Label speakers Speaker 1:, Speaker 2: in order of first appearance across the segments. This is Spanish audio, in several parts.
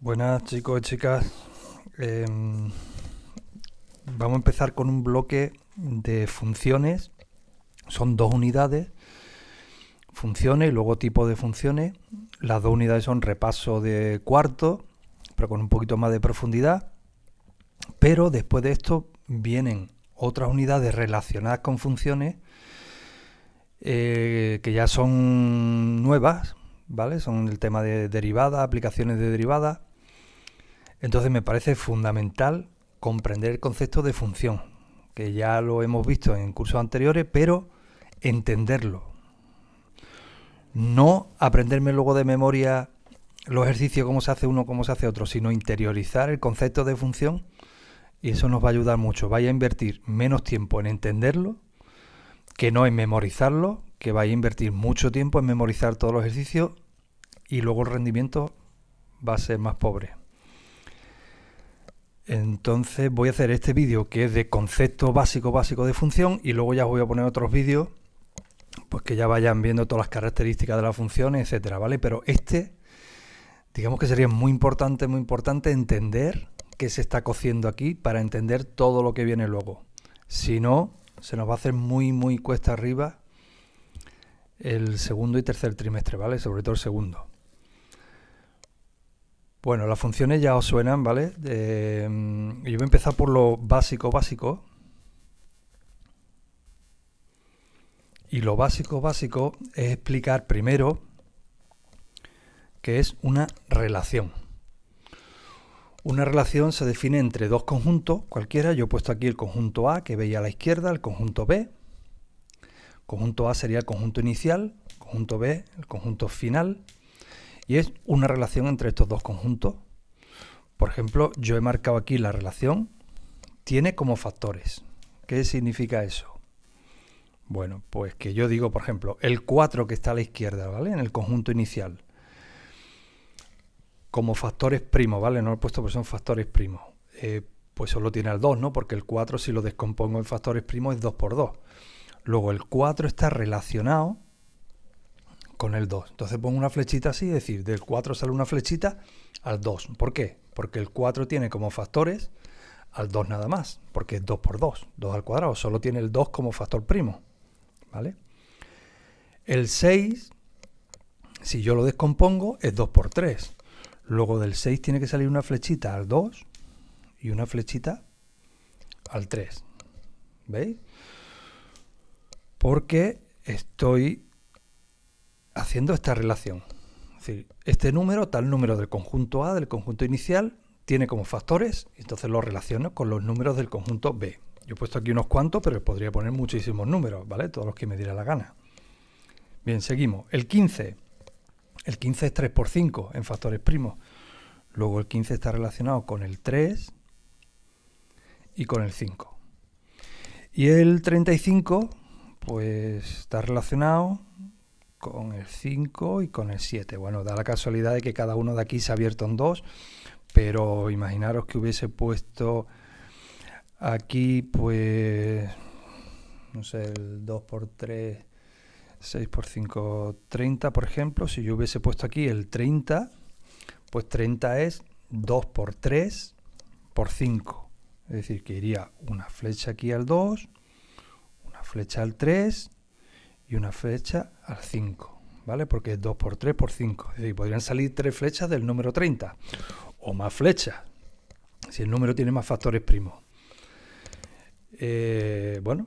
Speaker 1: Buenas chicos y chicas. Vamos a empezar con un bloque de funciones. Son dos unidades, funciones y luego tipo de funciones. Las dos unidades son repaso de cuarto, pero con un poquito más de profundidad. Pero después de esto vienen otras unidades relacionadas con funciones que ya son nuevas, ¿vale? Son el tema de derivadas, aplicaciones de derivadas. Entonces me parece fundamental comprender el concepto de función, que ya lo hemos visto en cursos anteriores, pero entenderlo. No aprenderme luego de memoria los ejercicios, cómo se hace uno, cómo se hace otro, sino interiorizar el concepto de función, y eso nos va a ayudar mucho. Vaya a invertir menos tiempo en entenderlo que no en memorizarlo, que vaya a invertir mucho tiempo en memorizar todos los ejercicios y luego el rendimiento va a ser más pobre. Entonces voy a hacer este vídeo que es de concepto básico de función, y luego ya os voy a poner otros vídeos pues que ya vayan viendo todas las características de las funciones, etcétera, ¿vale? Pero digamos que sería muy importante entender qué se está cociendo aquí para entender todo lo que viene luego. Si no, se nos va a hacer muy cuesta arriba el segundo y tercer trimestre, ¿vale? Sobre todo el segundo. Bueno, las funciones ya os suenan, ¿vale? Yo voy a empezar por lo básico. Y lo básico es explicar primero qué es una relación. Una relación se define entre dos conjuntos cualquiera. Yo he puesto aquí el conjunto A, que veis a la izquierda, el conjunto B. Conjunto A sería el conjunto inicial, conjunto B, el conjunto final. Y es una relación entre estos dos conjuntos. Por ejemplo, yo he marcado aquí la relación tiene como factores. ¿Qué significa eso? Bueno, pues que yo digo, por ejemplo, el 4 que está a la izquierda, ¿vale? En el conjunto inicial. Como factores primos, ¿vale? No lo he puesto porque son factores primos. Pues solo tiene al 2, ¿no? Porque el 4, si lo descompongo en factores primos, es 2 por 2. Luego el 4 está relacionado con el 2. Entonces pongo una flechita así, es decir, del 4 sale una flechita al 2. ¿Por qué? Porque el 4 tiene como factores al 2 nada más, porque es 2 por 2, 2 al cuadrado, solo tiene el 2 como factor primo, ¿vale? El 6, si yo lo descompongo, es 2 por 3. Luego del 6 tiene que salir una flechita al 2 y una flechita al 3. ¿Veis? Porque estoy haciendo esta relación. Es decir, este número, tal número del conjunto A, del conjunto inicial, tiene como factores, y entonces lo relaciono con los números del conjunto B. Yo he puesto aquí unos cuantos, pero podría poner muchísimos números, ¿vale? Todos los que me diera la gana. Bien, seguimos. El 15. El 15 es 3 por 5 en factores primos. Luego el 15 está relacionado con el 3 y con el 5. Y el 35, pues está relacionado con el 5 y con el 7. Bueno, da la casualidad de que cada uno de aquí se ha abierto en 2, pero imaginaros que hubiese puesto aquí, pues, no sé, el 2 por 3, 6 por 5, 30, por ejemplo. Si yo hubiese puesto aquí el 30, pues 30 es 2 por 3 por 5. Es decir, que iría una flecha aquí al 2, una flecha al 3 y una flecha al 5, ¿vale? Porque es 2 por 3 por 5. Es decir, podrían salir 3 flechas del número 30 o más flechas, si el número tiene más factores primos. Bueno,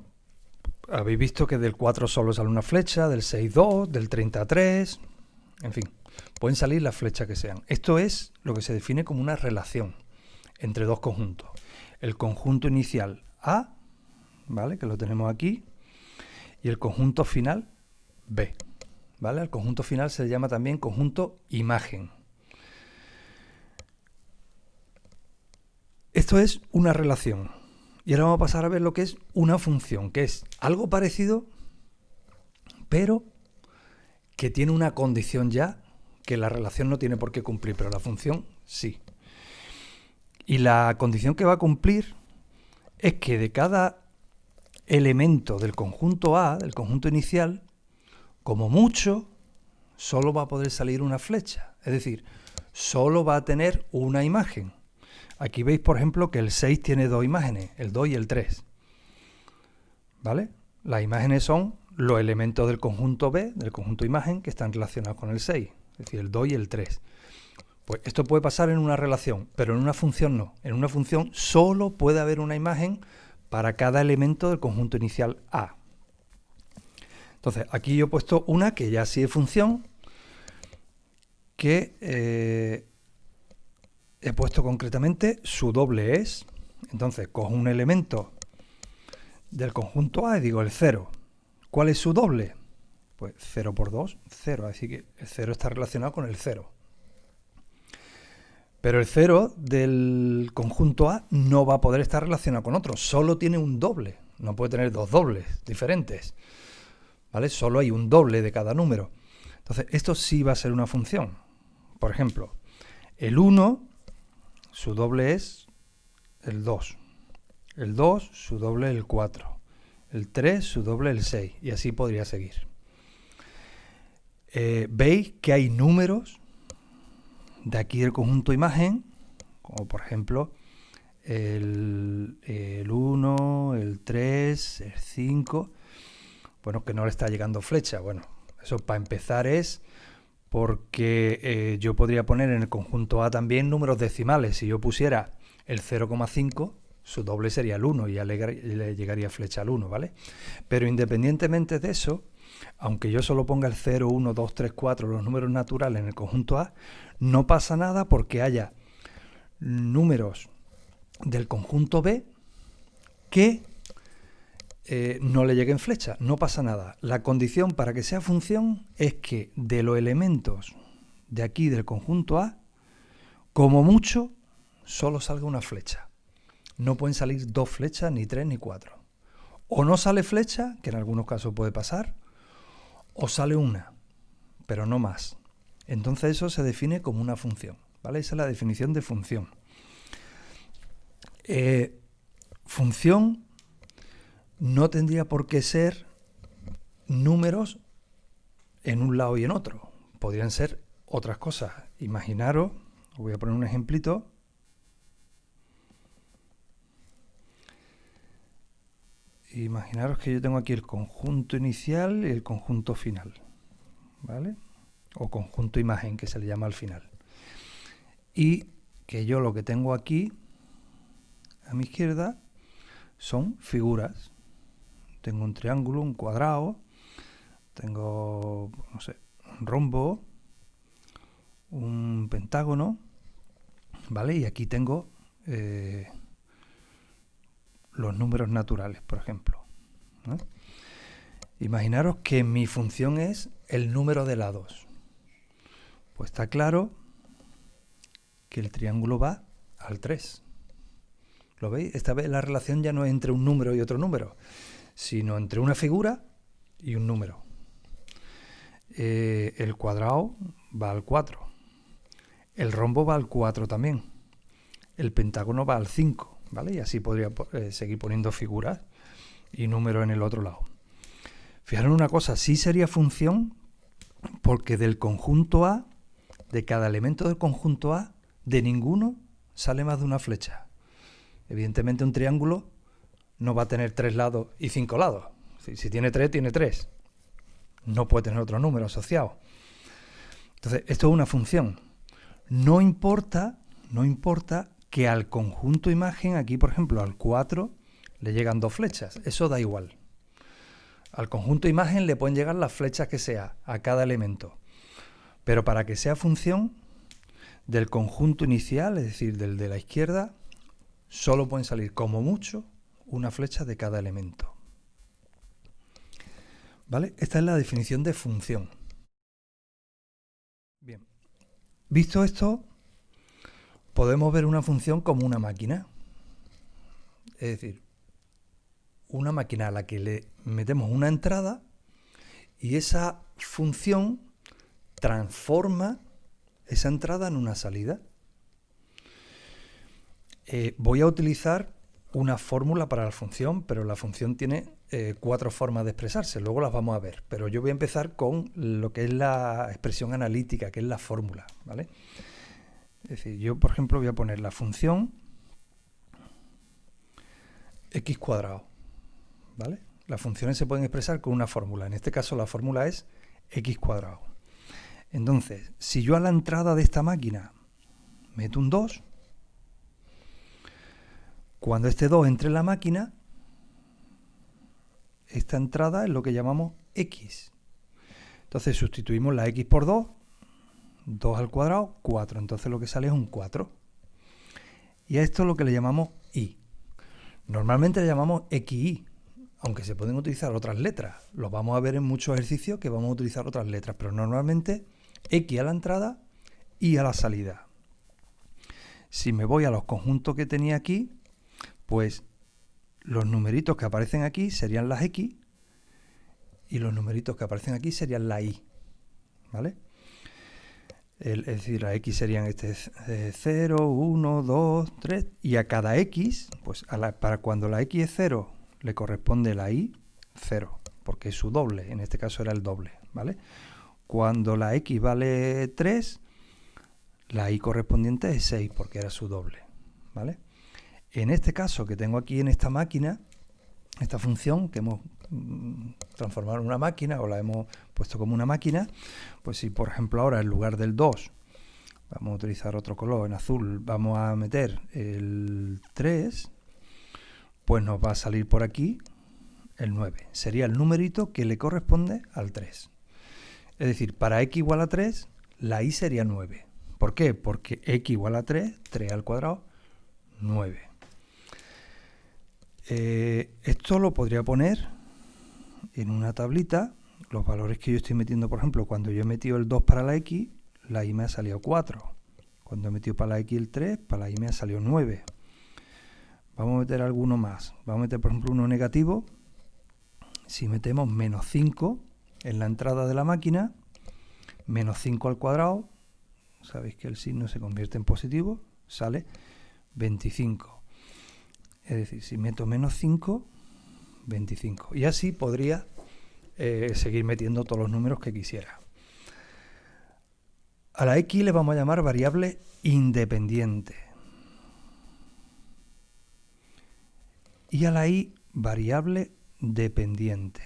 Speaker 1: habéis visto que del 4 solo sale una flecha, del 6 2, del 30 3, en fin, pueden salir las flechas que sean. Esto es lo que se define como una relación entre dos conjuntos. El conjunto inicial A, ¿vale? Que lo tenemos aquí, y el conjunto final B, ¿vale? El conjunto final se le llama también conjunto imagen. Esto es una relación. Y ahora vamos a pasar a ver lo que es una función, que es algo parecido, pero que tiene una condición ya que la relación no tiene por qué cumplir, pero la función sí. Y la condición que va a cumplir es que de cada elemento del conjunto A, del conjunto inicial, como mucho, solo va a poder salir una flecha. Es decir, solo va a tener una imagen. Aquí veis, por ejemplo, que el 6 tiene dos imágenes, el 2 y el 3. ¿Vale? Las imágenes son los elementos del conjunto B, del conjunto imagen, que están relacionados con el 6, es decir, el 2 y el 3. Pues esto puede pasar en una relación, pero en una función no. En una función solo puede haber una imagen para cada elemento del conjunto inicial A. Entonces, aquí yo he puesto una que ya sí es función, que he puesto concretamente su doble es. Entonces, cojo un elemento del conjunto A y digo el 0. ¿Cuál es su doble? Pues 0 por 2, 0. Así que el 0 está relacionado con el 0. Pero el 0 del conjunto A no va a poder estar relacionado con otro. Solo tiene un doble. No puede tener dos dobles diferentes. ¿Vale? Solo hay un doble de cada número. Entonces, esto sí va a ser una función. Por ejemplo, el 1, su doble es el 2. El 2, su doble es el 4. El 3, su doble es el 6. Y así podría seguir. Veis que hay números de aquí del conjunto imagen, como por ejemplo el 1, el 3, el 5, bueno, que no le está llegando flecha. Bueno, eso para empezar es porque yo podría poner en el conjunto A también números decimales. Si yo pusiera el 0,5, su doble sería el 1 y ya le llegaría flecha al 1, ¿vale? Pero independientemente de eso, aunque yo solo ponga el 0, 1, 2, 3, 4, los números naturales en el conjunto A, no pasa nada porque haya números del conjunto B que no le lleguen flecha. No pasa nada. La condición para que sea función es que de los elementos de aquí del conjunto A, como mucho, solo salga una flecha. No pueden salir dos flechas, ni tres, ni cuatro. O no sale flecha, que en algunos casos puede pasar, o sale una, pero no más. Entonces eso se define como una función, ¿vale? Esa es la definición de función. Función no tendría por qué ser números en un lado y en otro. Podrían ser otras cosas. Imaginaros, os voy a poner un ejemplito. Imaginaros que yo tengo aquí el conjunto inicial y el conjunto final, ¿vale? O conjunto imagen, que se le llama al final. Y que yo lo que tengo aquí, a mi izquierda, son figuras. Tengo un triángulo, un cuadrado, tengo, no sé, un rombo, un pentágono, ¿vale? Y aquí tengo los números naturales, por ejemplo, ¿no? Imaginaros que mi función es el número de lados. Pues está claro que el triángulo va al 3. ¿Lo veis? Esta vez la relación ya no es entre un número y otro número, sino entre una figura y un número. El cuadrado va al 4. El rombo va al 4 también. El pentágono va al 5, ¿vale? Y así podría seguir poniendo figuras y números en el otro lado. Fijaros una cosa, sí sería función porque del conjunto A, de cada elemento del conjunto A, de ninguno sale más de una flecha. Evidentemente un triángulo no va a tener 3 lados y 5 lados. Si tiene 3, tiene 3. No puede tener otro número asociado. Entonces, esto es una función. No importa que al conjunto imagen, aquí por ejemplo al 4, le llegan 2 flechas. Eso da igual. Al conjunto imagen le pueden llegar las flechas que sea a cada elemento. Pero para que sea función, del conjunto inicial, es decir, del de la izquierda, solo pueden salir como mucho una flecha de cada elemento. ¿Vale? Esta es la definición de función. Bien. Visto esto, podemos ver una función como una máquina. Es decir, una máquina a la que le metemos una entrada y esa función transforma esa entrada en una salida. Voy a utilizar una fórmula para la función, pero la función tiene 4 formas de expresarse, luego las vamos a ver, pero yo voy a empezar con lo que es la expresión analítica, que es la fórmula, ¿vale? Es decir, yo, por ejemplo, voy a poner la función x cuadrado, ¿vale? Las funciones se pueden expresar con una fórmula. En este caso, la fórmula es x cuadrado. Entonces, si yo a la entrada de esta máquina meto un 2, cuando este 2 entre en la máquina, esta entrada es lo que llamamos x. Entonces sustituimos la x por 2, 2 al cuadrado, 4. Entonces lo que sale es un 4. Y a esto es lo que le llamamos y. Normalmente le llamamos xy, aunque se pueden utilizar otras letras. Lo vamos a ver en muchos ejercicios que vamos a utilizar otras letras, pero normalmente x a la entrada y a la salida. Si me voy a los conjuntos que tenía aquí, pues los numeritos que aparecen aquí serían las x y los numeritos que aparecen aquí serían la y, ¿vale? Es decir, las x serían 0, 1, 2, 3 y a cada x, pues para cuando la x es 0 le corresponde la y 0, porque es su doble, en este caso era el doble, ¿vale? Cuando la x vale 3, la y correspondiente es 6 porque era su doble, ¿vale? En este caso que tengo aquí en esta máquina, esta función que hemos transformado en una máquina o la hemos puesto como una máquina, pues si por ejemplo ahora en lugar del 2 vamos a utilizar otro color, en azul vamos a meter el 3, pues nos va a salir por aquí el 9. Sería el numerito que le corresponde al 3. Es decir, para x igual a 3, la y sería 9. ¿Por qué? Porque x igual a 3, 3 al cuadrado, 9. Esto lo podría poner en una tablita, los valores que yo estoy metiendo, por ejemplo, cuando yo he metido el 2 para la x, la y me ha salido 4. Cuando he metido para la x el 3, para la y me ha salido 9. Vamos a meter alguno más. Vamos a meter, por ejemplo, uno negativo. Si metemos menos 5 en la entrada de la máquina, menos 5 al cuadrado, sabéis que el signo se convierte en positivo, sale 25. Es decir, si meto menos 5, 25. Y así podría seguir metiendo todos los números que quisiera. A la x le vamos a llamar variable independiente. Y a la y variable dependiente.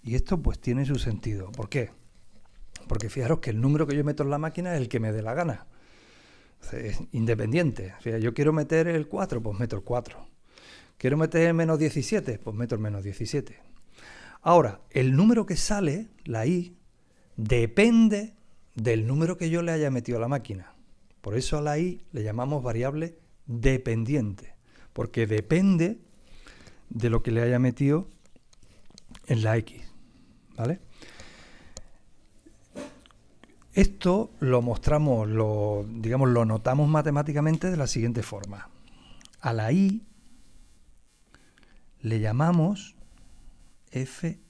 Speaker 1: Y esto pues tiene su sentido. ¿Por qué? Porque fijaros que el número que yo meto en la máquina es el que me dé la gana. Es independiente. O sea, yo quiero meter el 4, pues meto el 4. Quiero meter el menos 17, pues meto el menos 17. Ahora, el número que sale, la y, depende del número que yo le haya metido a la máquina. Por eso a la y le llamamos variable dependiente, porque depende de lo que le haya metido en la x, ¿vale? Esto lo mostramos, lo notamos matemáticamente de la siguiente forma. A la y le llamamos f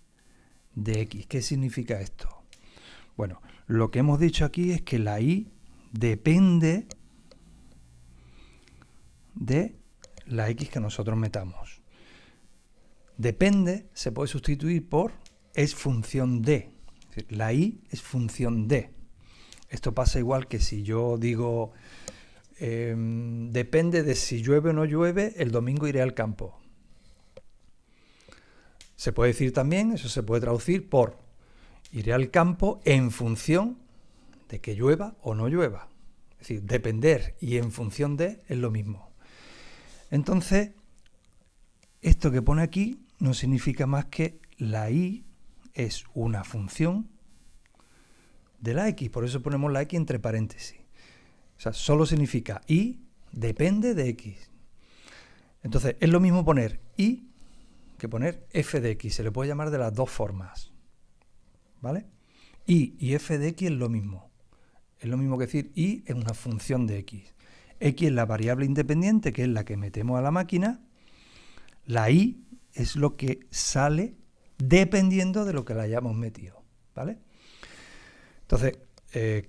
Speaker 1: de x. ¿Qué significa esto? Bueno, lo que hemos dicho aquí es que la y depende de la x que nosotros metamos. Depende se puede sustituir por es función de. Es decir, la y es función de. Esto pasa igual que si yo digo depende de si llueve o no llueve, el domingo iré al campo. Se puede decir también, eso se puede traducir por iré al campo en función de que llueva o no llueva. Es decir, depender y en función de es lo mismo. Entonces, esto que pone aquí no significa más que la y es una función de la x. Por eso ponemos la x entre paréntesis. O sea, solo significa y depende de x. Entonces, es lo mismo poner y que poner f de x. Se le puede llamar de las dos formas. ¿Vale? Y f de x es lo mismo. Es lo mismo que decir y es una función de x. X es la variable independiente, que es la que metemos a la máquina. La y es lo que sale dependiendo de lo que le hayamos metido. ¿Vale? Entonces,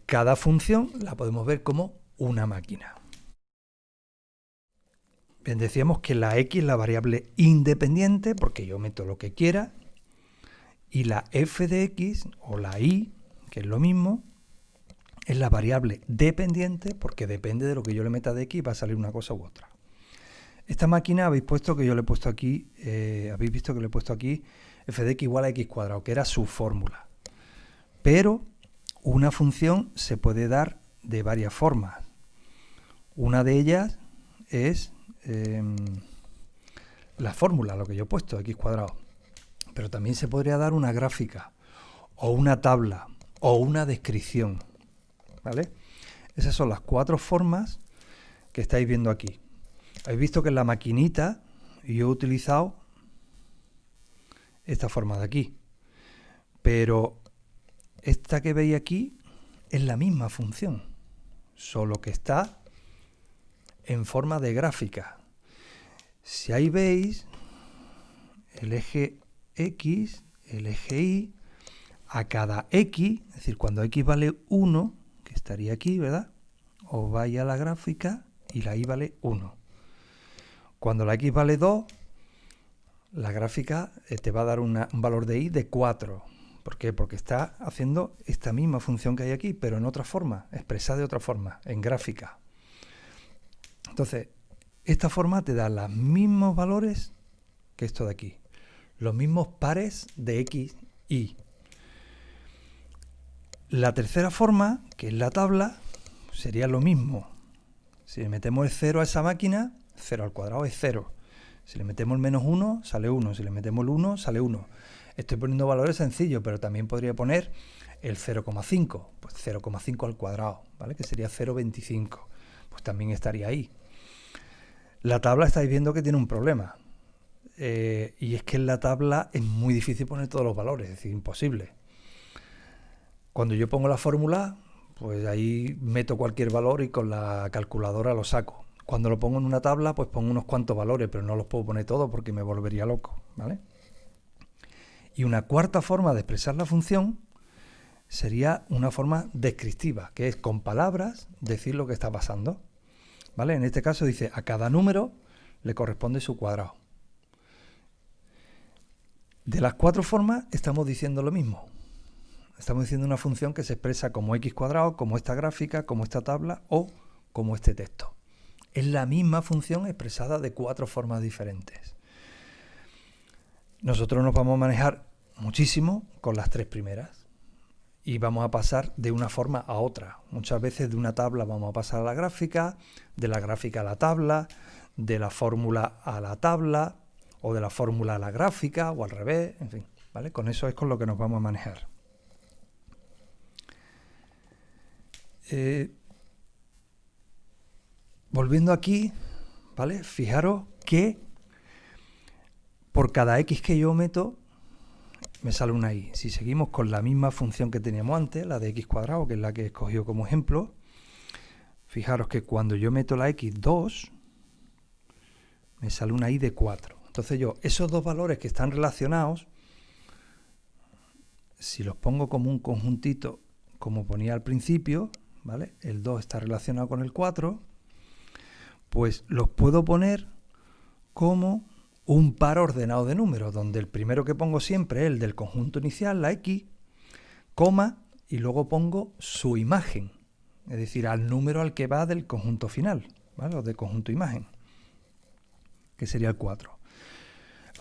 Speaker 1: cada función la podemos ver como una máquina. Bien, decíamos que la x es la variable independiente, porque yo meto lo que quiera, y la f de x, o la y, que es lo mismo, es la variable dependiente, porque depende de lo que yo le meta de x, va a salir una cosa u otra. Esta máquina habéis visto que yo le he puesto aquí, f de x igual a x cuadrado, que era su fórmula. Pero una función se puede dar de varias formas. Una de ellas es la fórmula, lo que yo he puesto, x cuadrado. Pero también se podría dar una gráfica, o una tabla, o una descripción, ¿vale? Esas son las 4 formas que estáis viendo aquí. Habéis visto que en la maquinita yo he utilizado esta forma de aquí. Pero esta que veis aquí es la misma función, solo que está en forma de gráfica. Si ahí veis, el eje X, el eje Y, a cada X, es decir, cuando X vale 1, que estaría aquí, ¿verdad? Os vais a la gráfica y la Y vale 1. Cuando la X vale 2, la gráfica te va a dar un valor de Y de 4. ¿Por qué? Porque está haciendo esta misma función que hay aquí, pero en otra forma, expresada de otra forma, en gráfica. Entonces, esta forma te da los mismos valores que esto de aquí. Los mismos pares de X, Y. La tercera forma, que es la tabla, sería lo mismo. Si le metemos el 0 a esa máquina, 0 al cuadrado es 0. Si le metemos el menos 1, sale 1. Si le metemos el 1, sale 1. Estoy poniendo valores sencillos, pero también podría poner el 0,5. Pues 0,5 al cuadrado, ¿vale? Que sería 0,25. Pues también estaría ahí. La tabla estáis viendo que tiene un problema. Y es que en la tabla es muy difícil poner todos los valores, es decir, imposible. Cuando yo pongo la fórmula, pues ahí meto cualquier valor y con la calculadora lo saco. Cuando lo pongo en una tabla, pues pongo unos cuantos valores, pero no los puedo poner todos porque me volvería loco, ¿vale? Y una cuarta forma de expresar la función sería una forma descriptiva, que es con palabras decir lo que está pasando, ¿vale? En este caso dice, a cada número le corresponde su cuadrado. De las 4 formas estamos diciendo lo mismo. Estamos diciendo una función que se expresa como x cuadrado, como esta gráfica, como esta tabla o como este texto. Es la misma función expresada de 4 formas diferentes. Nosotros nos vamos a manejar muchísimo con las 3 primeras y vamos a pasar de una forma a otra. Muchas veces de una tabla vamos a pasar a la gráfica, de la gráfica a la tabla, de la fórmula a la tabla o de la fórmula a la gráfica o al revés, en fin, ¿vale? Con eso es con lo que nos vamos a manejar. Volviendo aquí, ¿vale? Fijaros que por cada x que yo meto, me sale una y. Si seguimos con la misma función que teníamos antes, la de x cuadrado, que es la que he escogido como ejemplo, fijaros que cuando yo meto la x2, me sale una y de 4. Entonces yo, esos dos valores que están relacionados, si los pongo como un conjuntito, como ponía al principio, ¿vale? El 2 está relacionado con el 4, pues los puedo poner como un par ordenado de números, donde el primero que pongo siempre es el del conjunto inicial, la x, coma, y luego pongo su imagen, es decir, al número al que va del conjunto final, ¿vale? O del conjunto imagen, que sería el 4.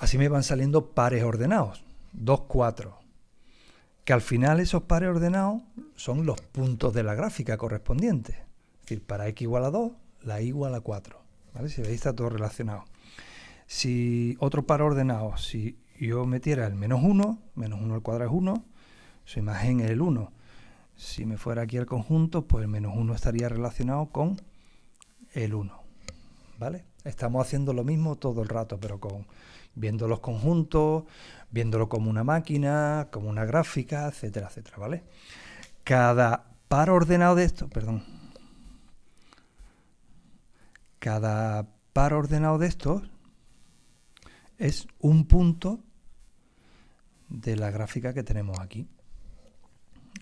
Speaker 1: Así me van saliendo pares ordenados, 2, 4, que al final esos pares ordenados son los puntos de la gráfica correspondientes. Es decir, para x igual a 2, la y igual a 4, ¿vale? Si veis, está todo relacionado. Si otro par ordenado, si yo metiera el menos 1 al cuadrado es 1, su imagen es el 1. Si me fuera aquí al conjunto, pues el menos 1 estaría relacionado con el 1, ¿vale? Estamos haciendo lo mismo todo el rato, pero viendo los conjuntos, viéndolo como una máquina, como una gráfica, etcétera, etcétera, ¿vale? Cada par ordenado de estos, cada par ordenado de estos es un punto de la gráfica que tenemos aquí.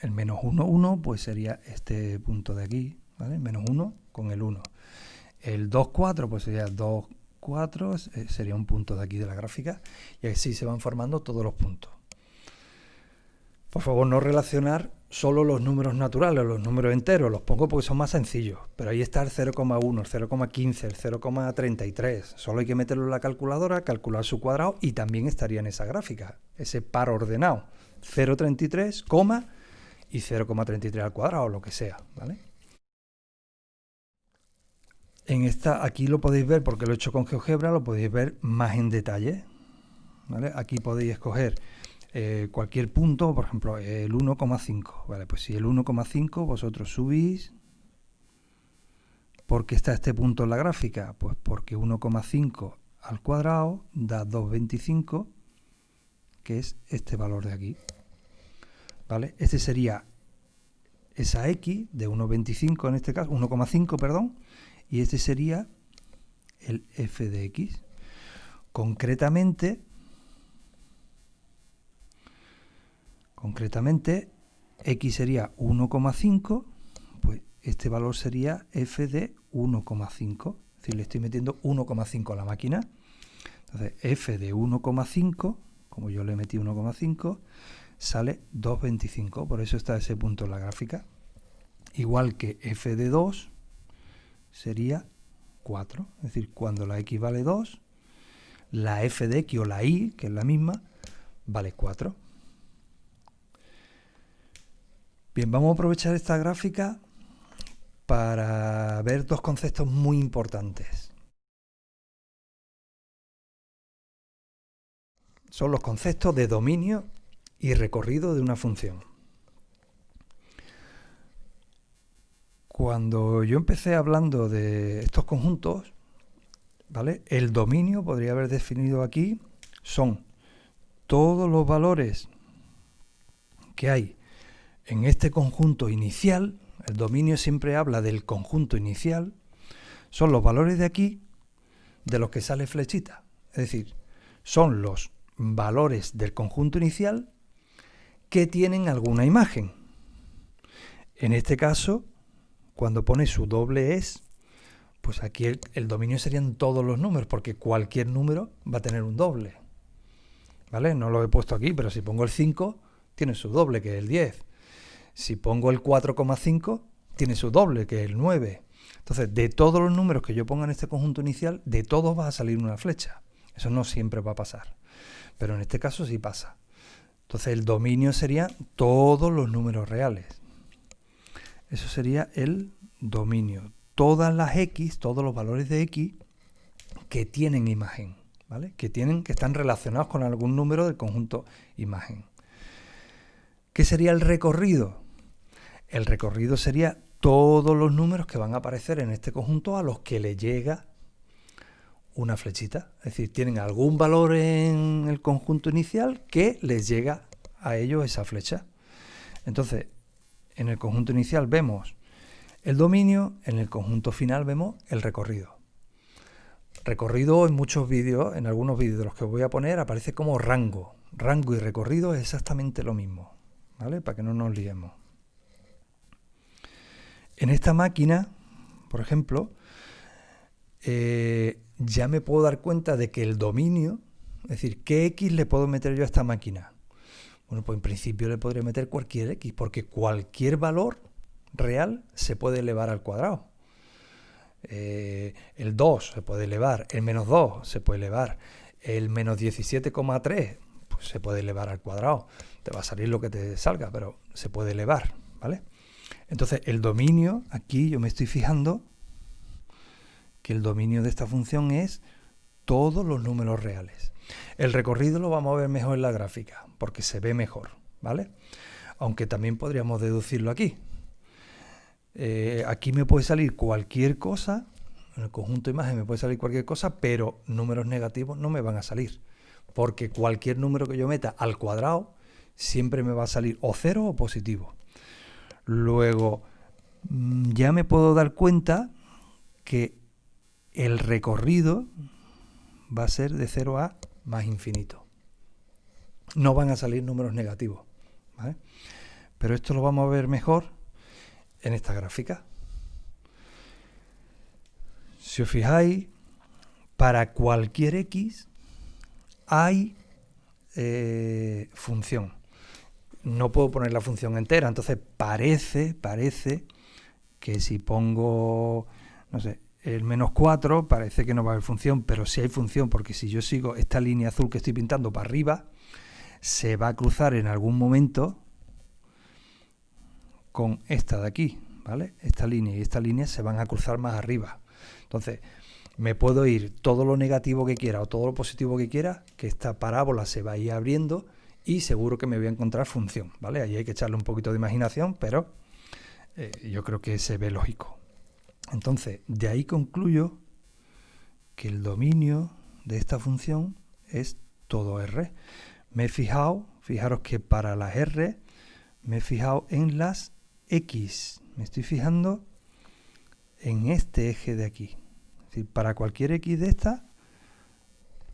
Speaker 1: El menos 1, 1, pues sería este punto de aquí, ¿vale? Menos 1 con el 1. El 2, 4, pues sería 2, 4, sería un punto de aquí de la gráfica, y así se van formando todos los puntos. Por favor, no relacionar solo los números naturales, los números enteros, los pongo porque son más sencillos. Pero ahí está el 0,1, el 0,15, el 0,33. Solo hay que meterlo en la calculadora, calcular su cuadrado y también estaría en esa gráfica, ese par ordenado. 0,33, y 0,33 al cuadrado, lo que sea, ¿vale? Aquí lo podéis ver, porque lo he hecho con GeoGebra, lo podéis ver más en detalle, ¿vale? Aquí podéis escoger cualquier punto, por ejemplo, el 1,5, ¿vale? Pues si el 1,5 vosotros subís, ¿por qué está este punto en la gráfica? Pues porque 1,5 al cuadrado da 2,25, que es este valor de aquí, ¿vale? Este sería esa X de 1,25 en este caso, 1,5, perdón, y este sería el f de X. Concretamente, X sería 1,5, pues este valor sería f de 1,5. Es decir, le estoy metiendo 1,5 a la máquina. Entonces, f de 1,5, como yo le metí 1,5, sale 2,25. Por eso está ese punto en la gráfica. Igual que f de 2 sería 4. Es decir, cuando la x vale 2, la f de x o la y, que es la misma, vale 4. Bien, vamos a aprovechar esta gráfica para ver dos conceptos muy importantes. Son los conceptos de dominio y recorrido de una función. Cuando yo empecé hablando de estos conjuntos, ¿vale? El dominio, podría haber definido aquí, son todos los valores que hay en este conjunto inicial. El dominio siempre habla del conjunto inicial. Son los valores de aquí de los que sale flechita. Es decir, son los valores del conjunto inicial que tienen alguna imagen. En este caso, cuando pone su doble es, pues aquí el dominio serían todos los números, porque cualquier número va a tener un doble, ¿vale? No lo he puesto aquí, pero si pongo el 5, tiene su doble, que es el 10. Si pongo el 4,5, tiene su doble, que es el 9. Entonces, de todos los números que yo ponga en este conjunto inicial, de todos va a salir una flecha. Eso no siempre va a pasar, pero en este caso sí pasa. Entonces, el dominio sería todos los números reales. Eso sería el dominio. Todas las x, todos los valores de x que tienen imagen, ¿vale? Que están relacionados con algún número del conjunto imagen. ¿Qué sería el recorrido? El recorrido sería todos los números que van a aparecer en este conjunto a los que le llega una flechita. Es decir, tienen algún valor en el conjunto inicial que les llega a ellos esa flecha. Entonces, en el conjunto inicial vemos el dominio, en el conjunto final vemos el recorrido. Recorrido en muchos vídeos, en algunos vídeos de los que os voy a poner, aparece como rango. Rango y recorrido es exactamente lo mismo, ¿vale? Para que no nos liemos. En esta máquina, por ejemplo, ya me puedo dar cuenta de que el dominio, es decir, ¿qué x le puedo meter yo a esta máquina? Bueno, pues en principio le podría meter cualquier x, porque cualquier valor real se puede elevar al cuadrado. El 2 se puede elevar, el menos 2 se puede elevar, el menos 17,3 pues se puede elevar al cuadrado. Te va a salir lo que te salga, pero se puede elevar, ¿vale? Entonces, el dominio, aquí yo me estoy fijando que el dominio de esta función es todos los números reales. El recorrido lo vamos a ver mejor en la gráfica, porque se ve mejor, ¿vale? Aunque también podríamos deducirlo aquí. Aquí me puede salir cualquier cosa, en el conjunto de imagen me puede salir cualquier cosa, pero números negativos no me van a salir, porque cualquier número que yo meta al cuadrado siempre me va a salir o cero o positivo. Luego, ya me puedo dar cuenta que el recorrido va a ser de 0 a más infinito. No van a salir números negativos, ¿vale? Pero esto lo vamos a ver mejor en esta gráfica. Si os fijáis, para cualquier x hay función. no puedo poner la función entera. Entonces parece que si pongo, no sé, el -4, parece que no va a haber función, pero sí hay función, porque si yo sigo esta línea azul que estoy pintando para arriba, se va a cruzar en algún momento con esta de aquí, ¿vale? Esta línea y esta línea se van a cruzar más arriba. Entonces, me puedo ir todo lo negativo que quiera o todo lo positivo que quiera, que esta parábola se va a ir abriendo y seguro que me voy a encontrar función, ¿vale? Ahí hay que echarle un poquito de imaginación, pero yo creo que se ve lógico. Entonces, de ahí concluyo que el dominio de esta función es todo R. Me he fijado, fijaros que para las R me he fijado en las X. Me estoy fijando en este eje de aquí. Es decir, para cualquier X de esta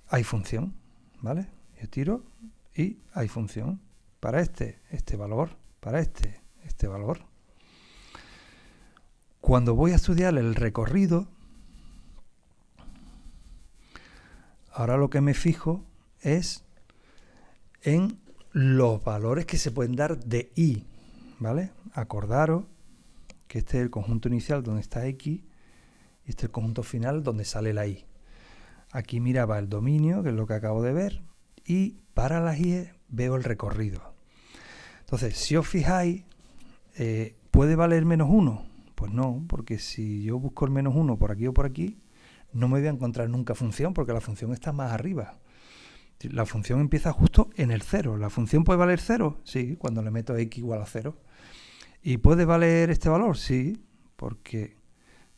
Speaker 1: hay función, ¿vale? Yo tiro y hay función. Para este valor, para este valor. Cuando voy a estudiar el recorrido, ahora lo que me fijo es en los valores que se pueden dar de I, ¿vale? Acordaros que este es el conjunto inicial donde está X y este es el conjunto final donde sale la Y. Aquí miraba el dominio, que es lo que acabo de ver, y para las Y veo el recorrido. Entonces, si os fijáis, ¿puede valer -1? Pues no, porque si yo busco el -1 por aquí o por aquí, no me voy a encontrar nunca función, porque la función está más arriba. La función empieza justo en el 0. ¿La función puede valer 0? Sí, cuando le meto x igual a 0. ¿Y puede valer este valor? Sí, porque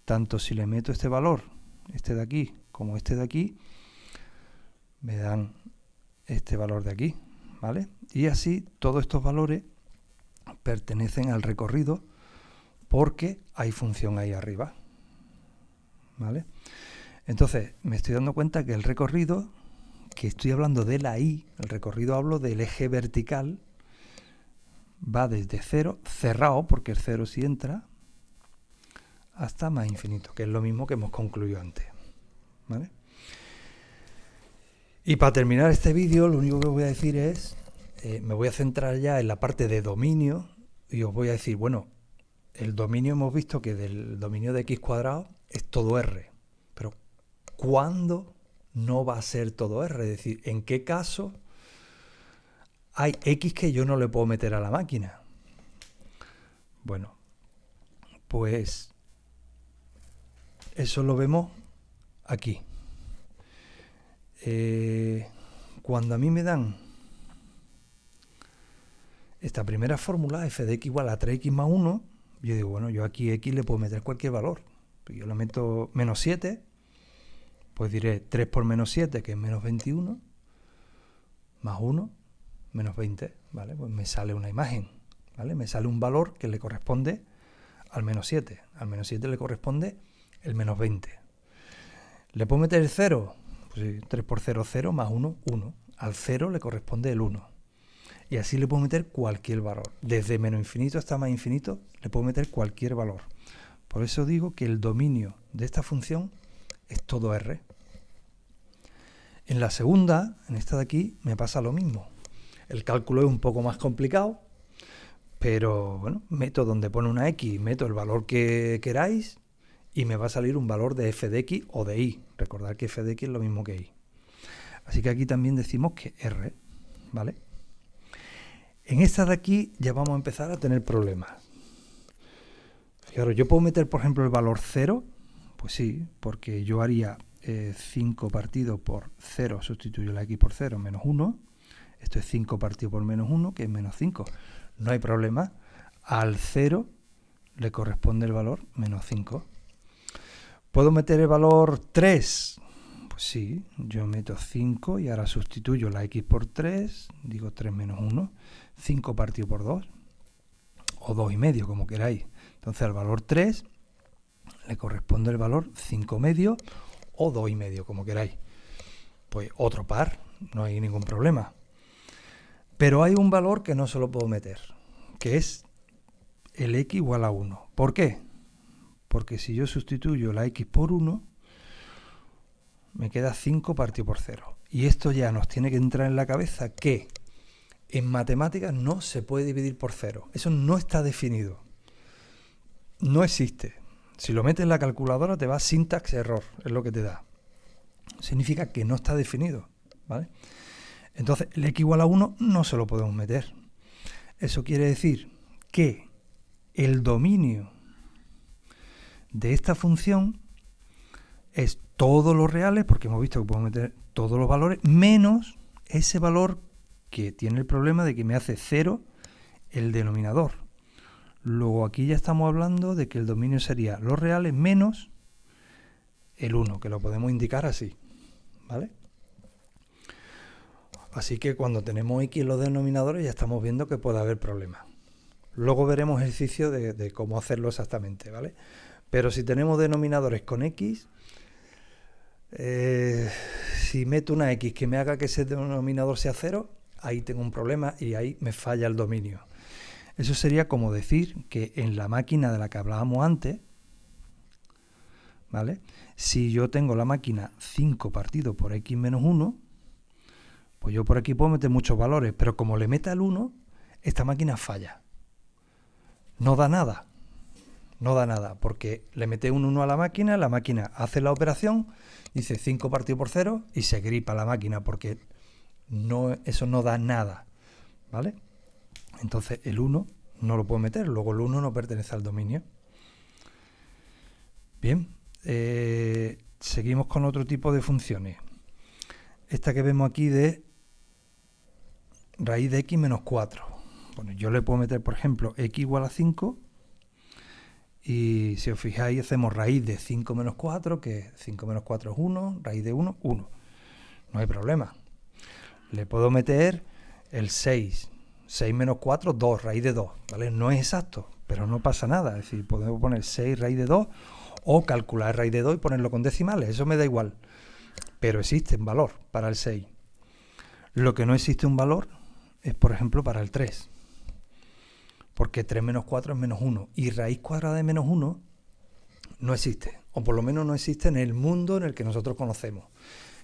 Speaker 1: tanto si le meto este valor, este de aquí, como este de aquí, me dan este valor de aquí, ¿vale? Y así todos estos valores pertenecen al recorrido porque hay función ahí arriba, ¿vale? Entonces, me estoy dando cuenta que el recorrido, que estoy hablando de la Y, el recorrido hablo del eje vertical, va desde 0, cerrado, porque el 0 sí entra, hasta más infinito, que es lo mismo que hemos concluido antes, ¿vale? Y para terminar este vídeo, lo único que voy a decir es, me voy a centrar ya en la parte de dominio, y os voy a decir, bueno, el dominio hemos visto que del dominio de x cuadrado es todo R, pero ¿cuándo no va a ser todo R? Es decir, ¿en qué caso hay X que yo no le puedo meter a la máquina? Bueno, pues eso lo vemos aquí. Cuando a mí me dan esta primera fórmula, f de x igual a 3x más 1, yo digo, bueno, yo aquí x le puedo meter cualquier valor. Yo le meto -7, pues diré 3 por -7, que es -21, más 1, -20, ¿vale? Pues me sale una imagen, ¿vale? Me sale un valor que le corresponde al -7. Al -7 le corresponde el -20. ¿Le puedo meter el 0? Pues sí, 3 por 0, 0, más 1, 1. Al 0 le corresponde el 1. Y así le puedo meter cualquier valor. Desde menos infinito hasta más infinito le puedo meter cualquier valor. Por eso digo que el dominio de esta función es todo R. En la segunda, en esta de aquí, me pasa lo mismo. El cálculo es un poco más complicado, pero bueno, meto donde pone una X, meto el valor que queráis y me va a salir un valor de f de X o de Y. Recordad que f de X es lo mismo que Y. Así que aquí también decimos que R, ¿vale? En esta de aquí ya vamos a empezar a tener problemas. Fijaros, yo puedo meter, por ejemplo, el valor 0, pues sí, porque yo haría 5 partido por 0, sustituyo la X por 0, menos 1. Esto es 5 partido por menos 1, que es menos 5. No hay problema. Al 0 le corresponde el valor menos 5. ¿Puedo meter el valor 3? Pues sí, yo meto 5 y ahora sustituyo la X por 3, digo 3 menos 1, 5 partido por 2, o 2,5, como queráis. Entonces al valor 3 le corresponde el valor 5 medio o 2,5, como queráis. Pues otro par, no hay ningún problema. Pero hay un valor que no se lo puedo meter, que es el X igual a 1. ¿Por qué? Porque si yo sustituyo la X por 1, me queda 5 partido por 0. Y esto ya nos tiene que entrar en la cabeza que En matemáticas no se puede dividir por 0. Eso no está definido. No existe. Si lo metes en la calculadora te va syntax error, es lo que te da. Significa que no está definido, ¿vale? Entonces el x igual a 1 no se lo podemos meter. Eso quiere decir que el dominio de esta función es todos los reales, porque hemos visto que podemos meter todos los valores, menos ese valor que tiene el problema de que me hace 0 el denominador. Luego aquí ya estamos hablando de que el dominio sería los reales menos el 1, que lo podemos indicar así, ¿vale? Así que cuando tenemos x en los denominadores ya estamos viendo que puede haber problemas. Luego veremos ejercicio de cómo hacerlo exactamente, ¿vale? Pero si tenemos denominadores con x, si meto una x que me haga que ese denominador sea 0, ahí tengo un problema y ahí me falla el dominio. Eso sería como decir que en la máquina de la que hablábamos antes, ¿vale? Si yo tengo la máquina 5 partido por x menos 1, pues yo por aquí puedo meter muchos valores, pero como le meta el 1, esta máquina falla. No da nada. No da nada, porque le mete un 1 a la máquina hace la operación, dice 5 partido por 0 y se gripa la máquina, porque eso no da nada, ¿vale? Entonces el 1 no lo puedo meter, luego el 1 no pertenece al dominio. Bien, seguimos con otro tipo de funciones. Esta que vemos aquí de raíz de x menos 4. Bueno, yo le puedo meter, por ejemplo, x igual a 5 y si os fijáis hacemos raíz de 5 menos 4, que 5 menos 4 es 1, raíz de 1, 1. No hay problema. Le puedo meter el 6. 6 menos 4, 2, raíz de 2, ¿vale? No es exacto, pero no pasa nada. Es decir, podemos poner 6 raíz de 2 o calcular raíz de 2 y ponerlo con decimales, eso me da igual. Pero existe un valor para el 6. Lo que no existe un valor es, por ejemplo, para el 3. Porque 3 menos 4 es menos 1. Y raíz cuadrada de menos 1 no existe. O por lo menos no existe en el mundo en el que nosotros conocemos,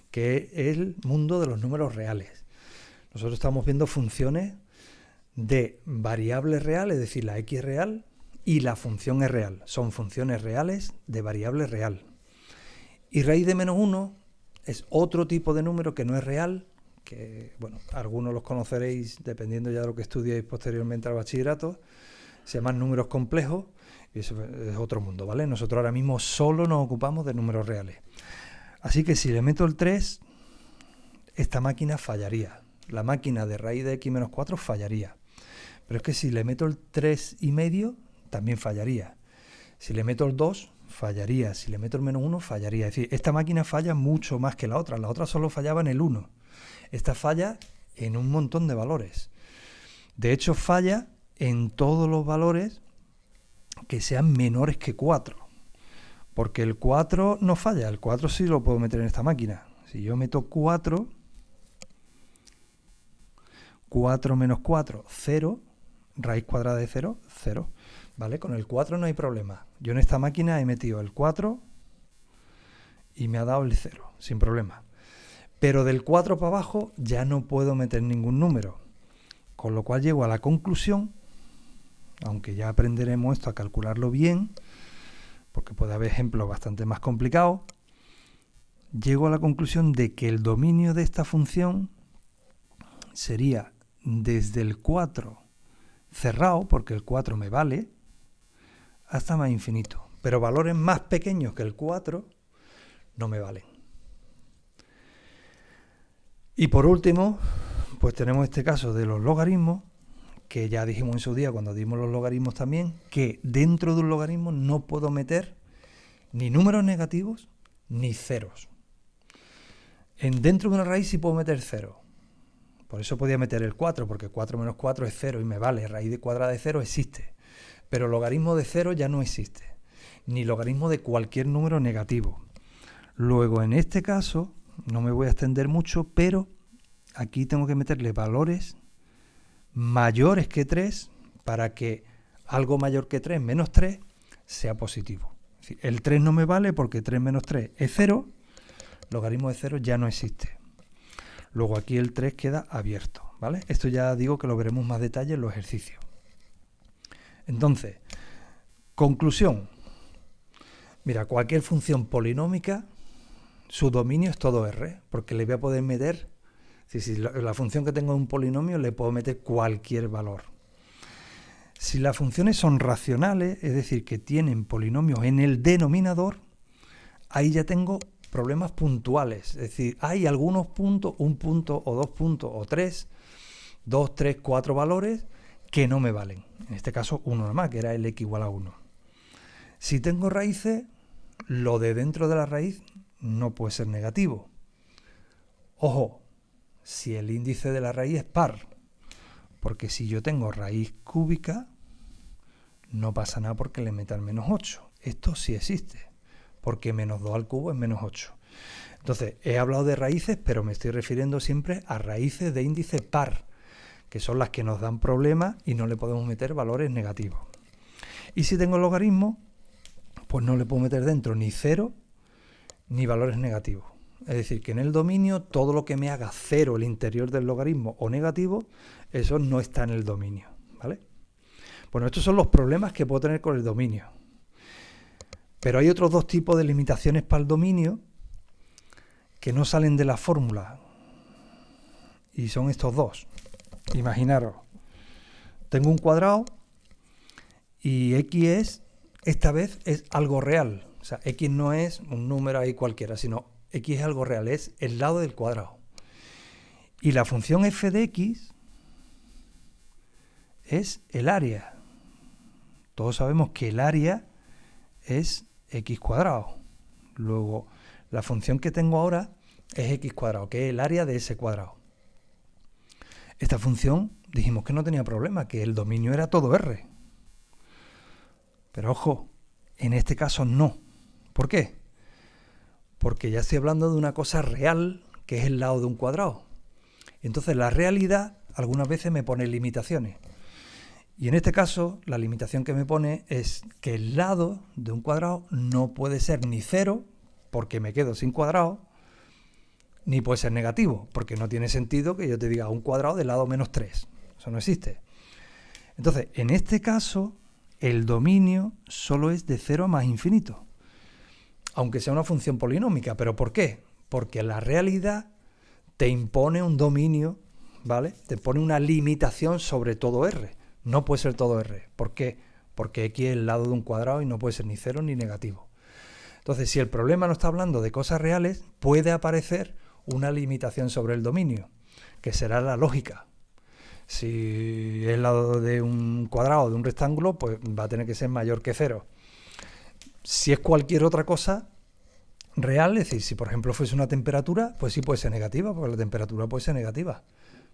Speaker 1: que es el mundo de los números reales. Nosotros estamos viendo funciones de variable real, es decir, la x es real y la función es real. Son funciones reales de variable real. Y raíz de menos 1 es otro tipo de número que no es real, que, bueno, algunos los conoceréis dependiendo ya de lo que estudiéis posteriormente al bachillerato. Se llaman números complejos y eso es otro mundo, ¿vale? Nosotros ahora mismo solo nos ocupamos de números reales. Así que si le meto el 3, esta máquina fallaría. La máquina de raíz de x menos 4 fallaría. Pero es que si le meto el 3,5, también fallaría. Si le meto el 2, fallaría. Si le meto el menos 1, fallaría. Es decir, esta máquina falla mucho más que la otra. La otra solo fallaba en el 1. Esta falla en un montón de valores. De hecho, falla en todos los valores que sean menores que 4. Porque el 4 no falla. El 4 sí lo puedo meter en esta máquina. Si yo meto 4, 4 menos 4, 0. Raíz cuadrada de 0, 0. ¿Vale? Con el 4 no hay problema. Yo en esta máquina he metido el 4 y me ha dado el 0, sin problema. Pero del 4 para abajo ya no puedo meter ningún número. Con lo cual llego a la conclusión, aunque ya aprenderemos esto a calcularlo bien, porque puede haber ejemplos bastante más complicados, llego a la conclusión de que el dominio de esta función sería desde el 4 cerrado, porque el 4 me vale, hasta más infinito. Pero valores más pequeños que el 4 no me valen. Y por último, pues tenemos este caso de los logaritmos, que ya dijimos en su día cuando dimos los logaritmos también, que dentro de un logaritmo no puedo meter ni números negativos ni ceros. Dentro de una raíz sí puedo meter 0. Por eso podía meter el 4, porque 4 menos 4 es 0 y me vale. Raíz de cuadrada de 0 existe. Pero logaritmo de 0 ya no existe. Ni logaritmo de cualquier número negativo. Luego, en este caso, no me voy a extender mucho, pero aquí tengo que meterle valores mayores que 3 para que algo mayor que 3 menos 3 sea positivo. Es decir, el 3 no me vale porque 3 menos 3 es 0. Logaritmo de 0 ya no existe. Luego aquí el 3 queda abierto, ¿vale? Esto ya digo que lo veremos más detalle en los ejercicios. Entonces, conclusión. Mira, cualquier función polinómica, su dominio es todo R, porque le voy a poder meter, si la función que tengo es un polinomio, le puedo meter cualquier valor. Si las funciones son racionales, es decir, que tienen polinomios en el denominador, ahí ya tengo problemas puntuales. Es decir, hay algunos puntos, un punto o 2 puntos o 3, 2, 3, 4 valores que no me valen. En este caso, uno nada más, que era el x igual a 1. Si tengo raíces, lo de dentro de la raíz no puede ser negativo. Ojo, si el índice de la raíz es par, porque si yo tengo raíz cúbica, no pasa nada porque le meta el menos 8. Esto sí existe, porque menos 2 al cubo es menos 8. Entonces, he hablado de raíces, pero me estoy refiriendo siempre a raíces de índice par, que son las que nos dan problemas y no le podemos meter valores negativos. Y si tengo logaritmo, pues no le puedo meter dentro ni 0 ni valores negativos. Es decir, que en el dominio todo lo que me haga 0 el interior del logaritmo o negativo, eso no está en el dominio, ¿vale? Bueno, estos son los problemas que puedo tener con el dominio. Pero hay otros dos tipos de limitaciones para el dominio que no salen de la fórmula. Y son estos dos. Imaginaros, tengo un cuadrado y x esta vez es algo real. O sea, x no es un número ahí cualquiera, sino x es algo real, es el lado del cuadrado. Y la función f de x es el área. Todos sabemos que el área es x cuadrado. Luego, la función que tengo ahora es x cuadrado, que es el área de ese cuadrado. Esta función dijimos que no tenía problema, que el dominio era todo R. Pero ojo, en este caso no. ¿Por qué? Porque ya estoy hablando de una cosa real, que es el lado de un cuadrado. Entonces la realidad algunas veces me pone limitaciones. Y en este caso, la limitación que me pone es que el lado de un cuadrado no puede ser ni 0, porque me quedo sin cuadrado, ni puede ser negativo, porque no tiene sentido que yo te diga un cuadrado del lado menos 3. Eso no existe. Entonces, en este caso, el dominio solo es de 0 a más infinito. Aunque sea una función polinómica. ¿Pero por qué? Porque la realidad te impone un dominio, ¿vale? Te pone una limitación sobre todo R. No puede ser todo R. ¿Por qué? Porque x es el lado de un cuadrado y no puede ser ni 0 ni negativo. Entonces, si el problema no está hablando de cosas reales, puede aparecer una limitación sobre el dominio, que será la lógica. Si es el lado de un cuadrado o de un rectángulo, pues va a tener que ser mayor que 0. Si es cualquier otra cosa real, es decir, si por ejemplo fuese una temperatura, pues sí puede ser negativa, porque la temperatura puede ser negativa,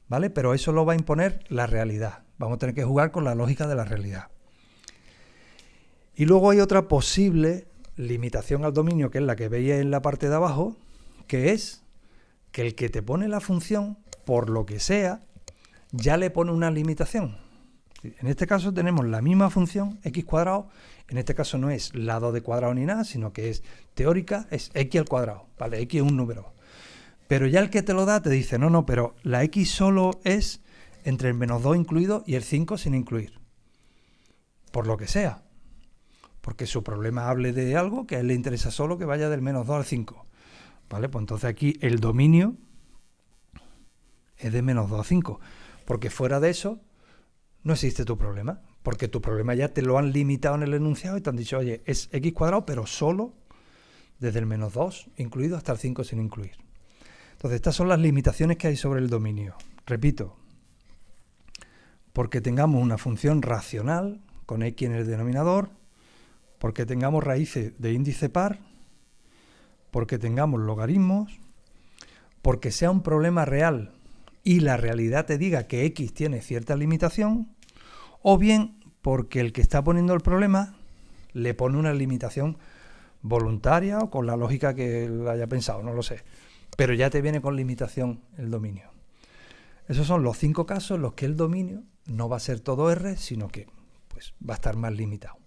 Speaker 1: ¿vale? Pero eso lo va a imponer la realidad. Vamos a tener que jugar con la lógica de la realidad. Y luego hay otra posible limitación al dominio, que es la que veis en la parte de abajo, que es que el que te pone la función, por lo que sea, ya le pone una limitación. En este caso tenemos la misma función, x cuadrado, en este caso no es lado de cuadrado ni nada, sino que es teórica, es x al cuadrado, ¿vale? X es un número. Pero ya el que te lo da te dice, no, pero la x solo es entre el menos 2 incluido y el 5 sin incluir. Por lo que sea. Porque su problema hable de algo que a él le interesa solo que vaya del menos 2 al 5. ¿Vale? Pues entonces aquí el dominio es de menos 2 a 5. Porque fuera de eso no existe tu problema. Porque tu problema ya te lo han limitado en el enunciado y te han dicho, oye, es x cuadrado, pero solo desde el menos 2 incluido hasta el 5 sin incluir. Entonces estas son las limitaciones que hay sobre el dominio. Repito, porque tengamos una función racional con x en el denominador, porque tengamos raíces de índice par, porque tengamos logaritmos, porque sea un problema real y la realidad te diga que x tiene cierta limitación, o bien porque el que está poniendo el problema le pone una limitación voluntaria o con la lógica que lo haya pensado, no lo sé. Pero ya te viene con limitación el dominio. Esos son los 5 casos en los que el dominio no va a ser todo R, sino que pues, va a estar más limitado.